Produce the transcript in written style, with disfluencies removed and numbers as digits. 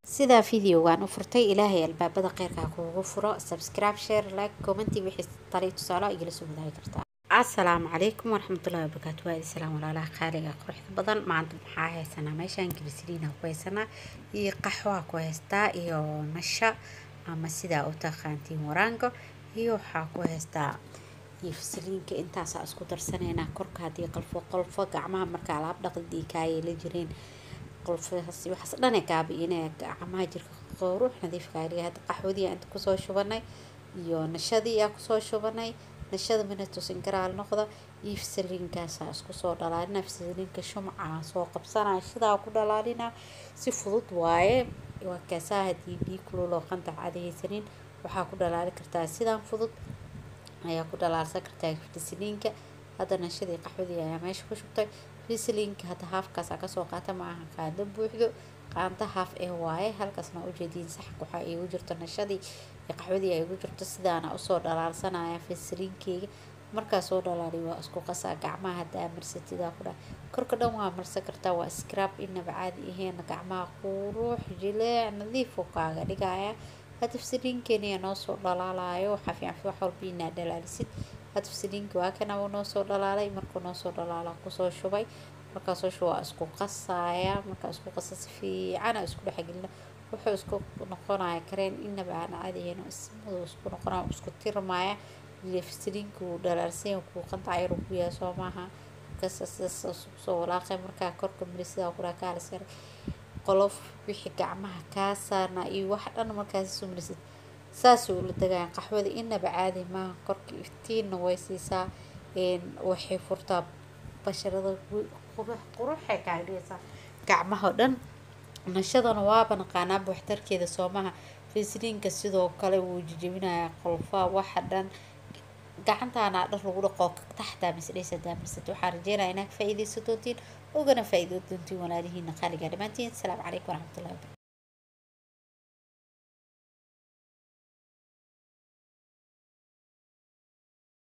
sida fiidiyowgan u furtay ilaahay albaabada khayrka kuugu furo subscribe share like comment wixii tariiq tusaale igala soo wadaagi kartaa assalaamu calaykum waraxmatullaahi wabarakaatu waa salaam walaalaha qaaliga quruxda badan maanta maxaa haysanaa meeshaan gibisliina ku haysanaa iyo qaxwa ku haystaa iyo nasha ama sidaa u taqaantiin waraango iyo waxaa ku haystaa iyo fasliinka intaas isku darsanayna korka hadii qolfo gacmaha marka alaab dhaqdii kaayay la jireen qolfahaasi waxaas dhan ay gaabiinay gacmaha jirka qowruux nadiif ka ah hada qaxwadii inta ku soo shubanay iyo nashadii yaa ku soo shubanay nashada minatu sinkaraal noqda iyo fasliinkaas isku soo dhalaalina fasliinka shumca soo qabsanaa sidaa ku dhalaalina si fudud waaye waa kaasaa hadii biyo kulul oo qanta caadaysanin waxaa ku dhalaali kartaa sidaan fudud ayaa ku dhalaalsan kartaa fasliinka hada nashadii qaxwadii ayaa meesha ku shubtay fasliinka hada haafkaas ka soo qaata ma aha qaado buuxdo qaanta haaf ee waaye halkaasna u jeedin sax waxa ay ugu jirto nashadii qaxwadii ay ugu jirto sidaana u soo dhalaalsanaya fasliinkeyga marka soo dhalaali waa isku qasaa gacmaha hada marsatida ku dhaa korka dhan waa marsan kartaa waa scrub inaba caadi ahayn gacmaha quruux jileec nadiif oo kaaga dhigaya hada fasliinkeena noo soo dhalaalayo waxa fiican wax walba inaad dhalaalisid hada fasliinka waa kana noo soo dhalaalay markuu noo soo dhalaala ku soo shubay marka soo shuba isku qasaya marka isku qasa si fiican isku dhaxgelina wuxuu isku noqonaya kareen inaba aan caadi ahayn ismadu isku noqonaya isku tirmaya fasliinku dhalaalsan ku qanta ayru ku yaa soo maaha soo walaaqay marka korka mirisada ku raakaalsan qolof wixii gacmaha ka saarna iyo wax dhan markaas soo mirisid saas uu la dagay qaxwada inaba caadi ma korka iftiin way siisaa waxay furtaa basharada qurux ay ka dhigaysaa gacmaha dhan nashadana waa banqaanaa waxtarkeeda Soomaha fasliinka sidoo kale wuu jijibinaya qolfa waxa dhan gacantaana dhar lagu dhaqo taxta misdheysada waxaan rajeynayaa inaad faa'iideyso doontiin ogana faa'iido doontiin walaalihiina qaaliga dhamaantiin assalaamu calaykum waraxmatullaahi